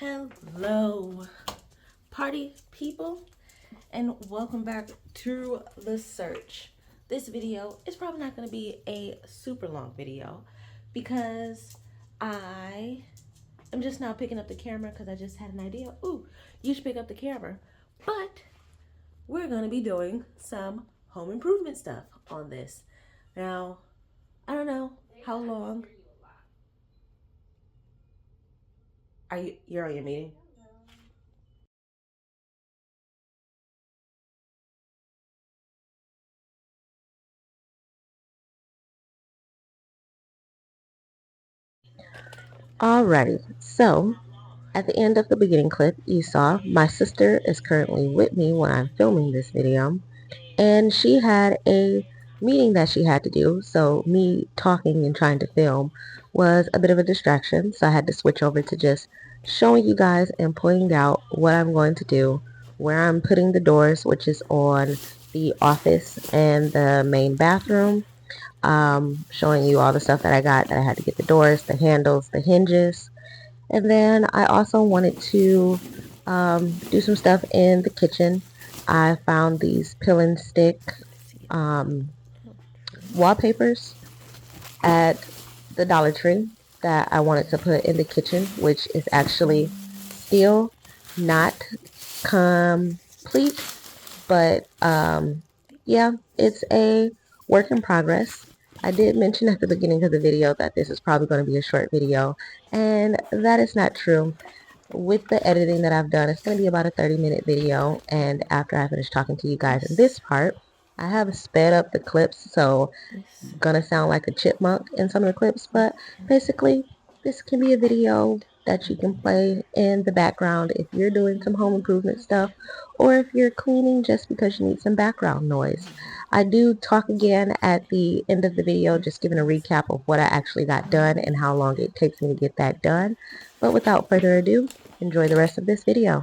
Hello, party people, and welcome back to The Search. This video is probably not going to be a super long video because I am just now picking up the camera because I just had an idea. Ooh, you should pick up the camera. But we're going to be doing some home improvement stuff on this. Now, I don't know how long. You're on your meeting? Alrighty, so at the end of the beginning clip, you saw my sister is currently with me when I'm filming this video, and she had a meeting that she had to do, so me talking and trying to film was a bit of a distraction, so I had to switch over to just showing you guys and pointing out what I'm going to do, where I'm putting the doors, which is on the office and the main bathroom, showing you all the stuff that I got that I had to get: the doors, the handles, the hinges. And then I also wanted to do some stuff in the kitchen. I found these pill and stick um, wallpapers at the Dollar Tree that I wanted to put in the kitchen, which is actually still not complete, but yeah, it's a work in progress. I did mention at the beginning of the video that this is probably going to be a short video, and that is not true. With the editing that I've done, it's going to be about a 30-minute video, and after I finish talking to you guys in this part, I have sped up the clips, so it's gonna sound like a chipmunk in some of the clips, but basically this can be a video that you can play in the background if you're doing some home improvement stuff, or if you're cleaning just because you need some background noise. I do talk again at the end of the video, just giving a recap of what I actually got done and how long it takes me to get that done. But without further ado, enjoy the rest of this video.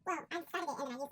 Right at the edge. Okay,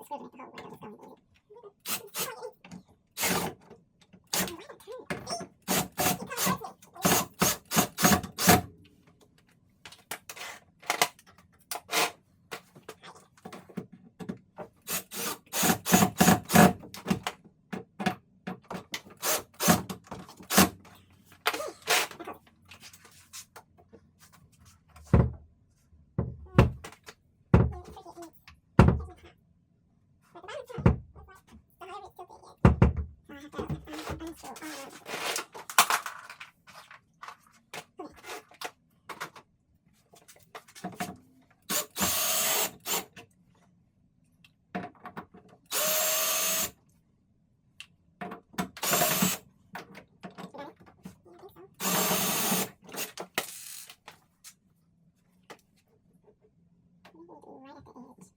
there it is.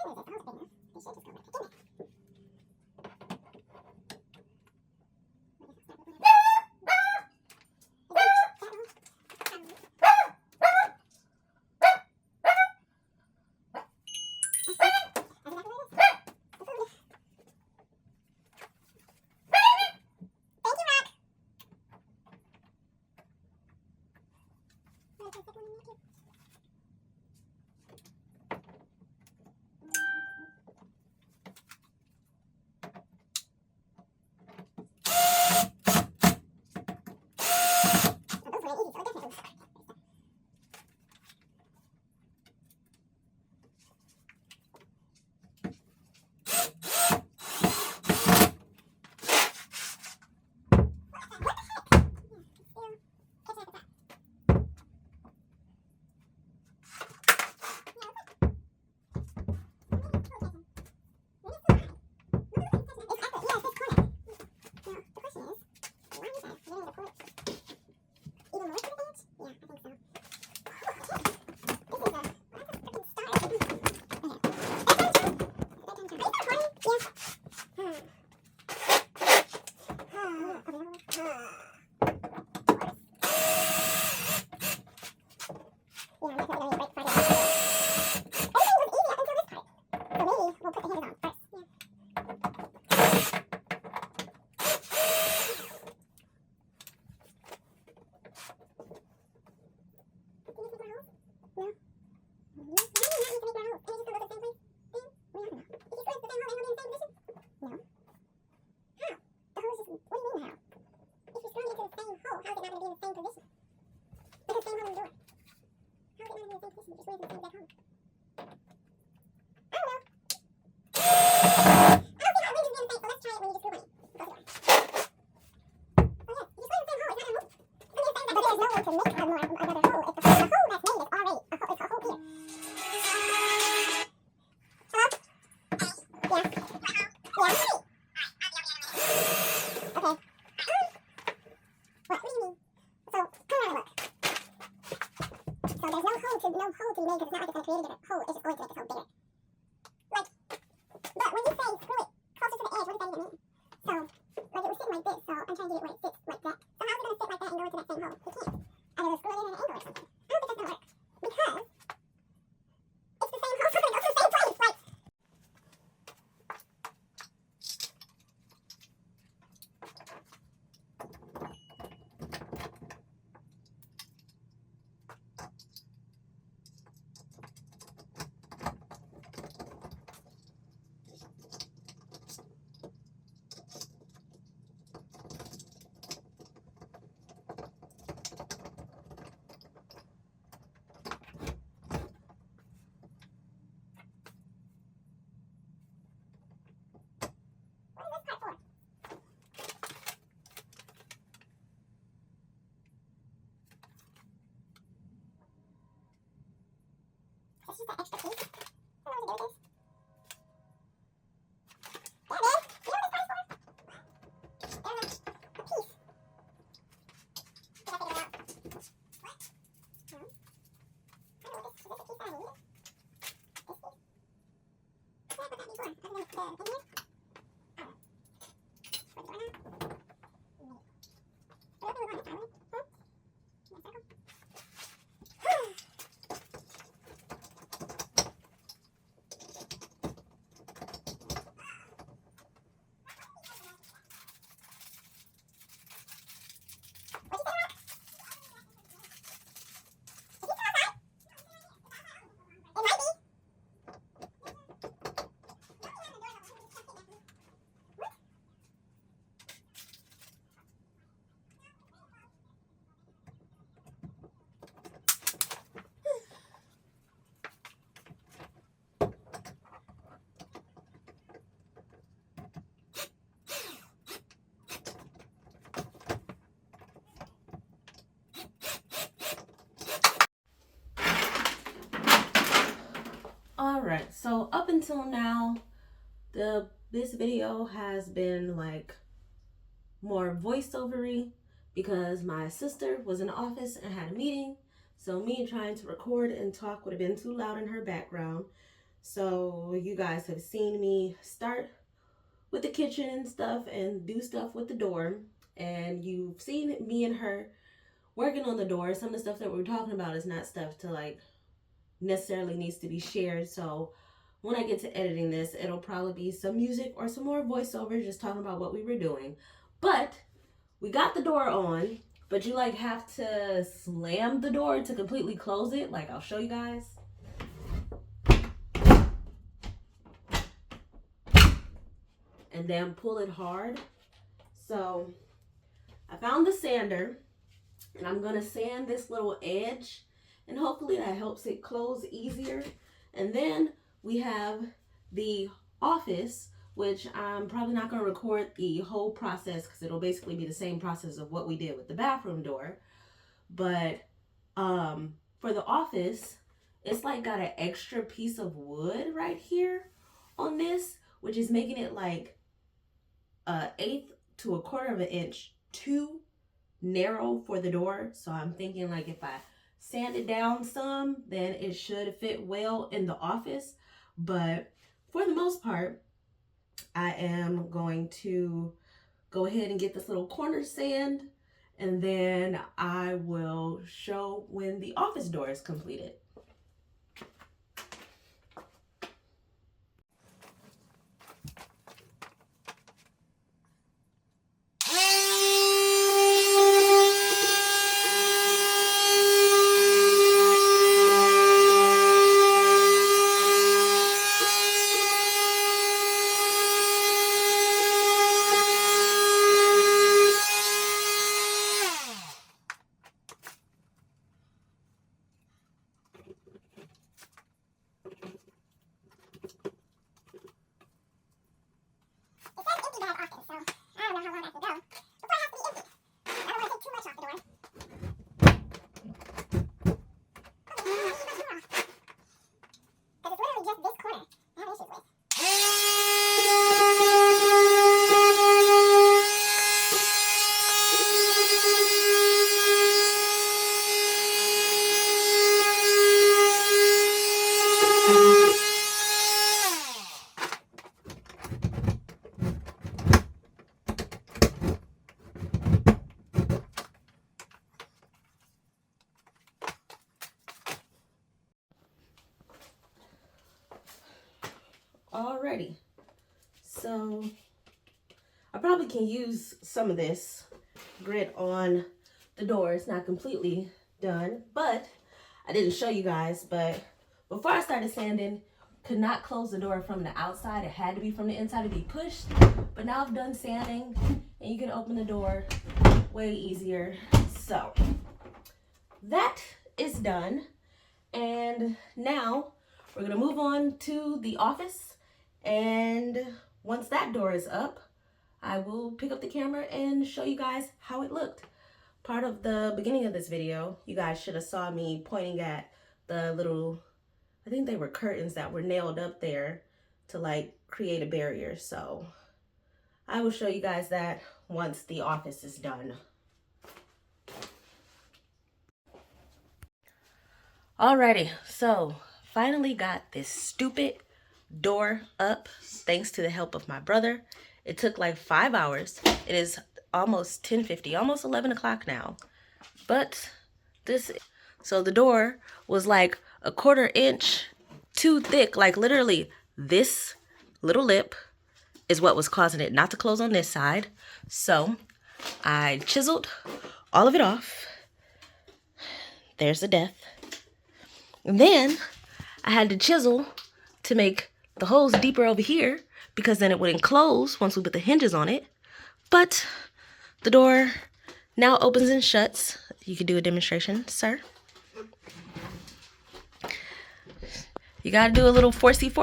That was a big one. Alright, so up until now, this video has been like more voiceovery because my sister was in the office and had a meeting. So me trying to record and talk would have been too loud in her background. So you guys have seen me start with the kitchen and stuff and do stuff with the door. And you've seen me and her working on the door. Some of the stuff that we're talking about is not stuff to like necessarily needs to be shared. So when I get to editing this, it'll probably be some music or some more voiceover just talking about what we were doing. But we got the door on, but you like have to slam the door to completely close it. Like I'll show you guys. And then pull it hard. So I found the sander and I'm gonna sand this little edge and hopefully that helps it close easier. And then we have the office, which I'm probably not gonna record the whole process because it'll basically be the same process of what we did with the bathroom door. But for the office, it's like got an extra piece of wood right here on this, which is making it like 1/8 to 1/4 of an inch too narrow for the door. So I'm thinking like if I sand it down some, then it should fit well in the office. But for the most part, I am going to go ahead and get this little corner sand, and then I will show when the office door is completed. Alrighty, so I probably can use some of this grit on the door. It's not completely done, but I didn't show you guys, but before I started sanding, could not close the door from the outside. It had to be from the inside to be pushed, but now I've done sanding and you can open the door way easier. So that is done, and now we're gonna move on to the office. And once that door is up, I will pick up the camera and show you guys how it looked. Part of the beginning of this video, you guys should have saw me pointing at the little, I think they were curtains that were nailed up there to like create a barrier. So I will show you guys that once the office is done. Alrighty, so finally got this stupid door up thanks to the help of my brother. It took like 5 hours. It is almost 10:50, almost 11 o'clock now. But so the door was like a 1/4 inch too thick, like literally this little lip is what was causing it not to close on this side. So I chiseled all of it off. There's the death. And then I had to chisel to make the holes deeper over here, because then it wouldn't close once we put the hinges on it. But the door now opens and shuts. You can do a demonstration, sir. You gotta do a little forcey,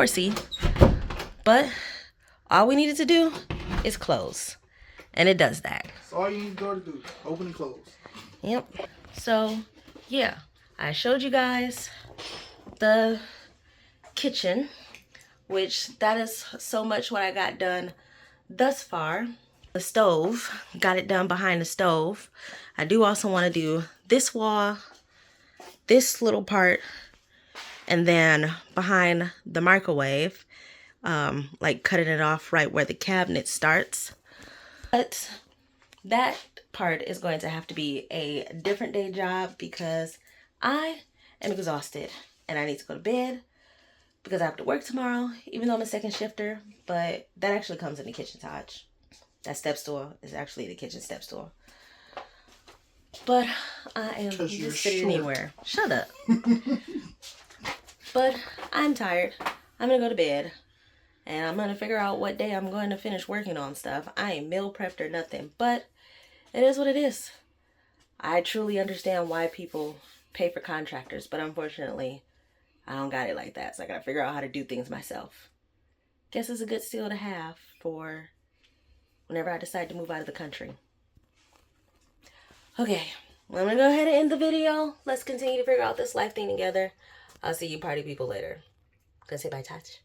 but all we needed to do is close, and it does that. That's all you need the door to do, open and close. Yep. So yeah, I showed you guys the kitchen, which that is so much what I got done thus far. The stove, got it done behind the stove. I do also want to do this wall, this little part, and then behind the microwave, like cutting it off right where the cabinet starts. But that part is going to have to be a different day job because I am exhausted and I need to go to bed because I have to work tomorrow, even though I'm a second shifter. But that actually comes in the kitchen, Taj. That step stool is actually the kitchen step stool. But I am just sitting anywhere. Shut up. But I'm tired. I'm gonna go to bed. And I'm gonna figure out what day I'm going to finish working on stuff. I ain't meal prepped or nothing. But it is what it is. I truly understand why people pay for contractors. But unfortunately, I don't got it like that. So I gotta figure out how to do things myself. Guess it's a good skill to have for whenever I decide to move out of the country. Okay, well, I'm gonna go ahead and end the video. Let's continue to figure out this life thing together. I'll see you party people later. Gonna say bye, Touch.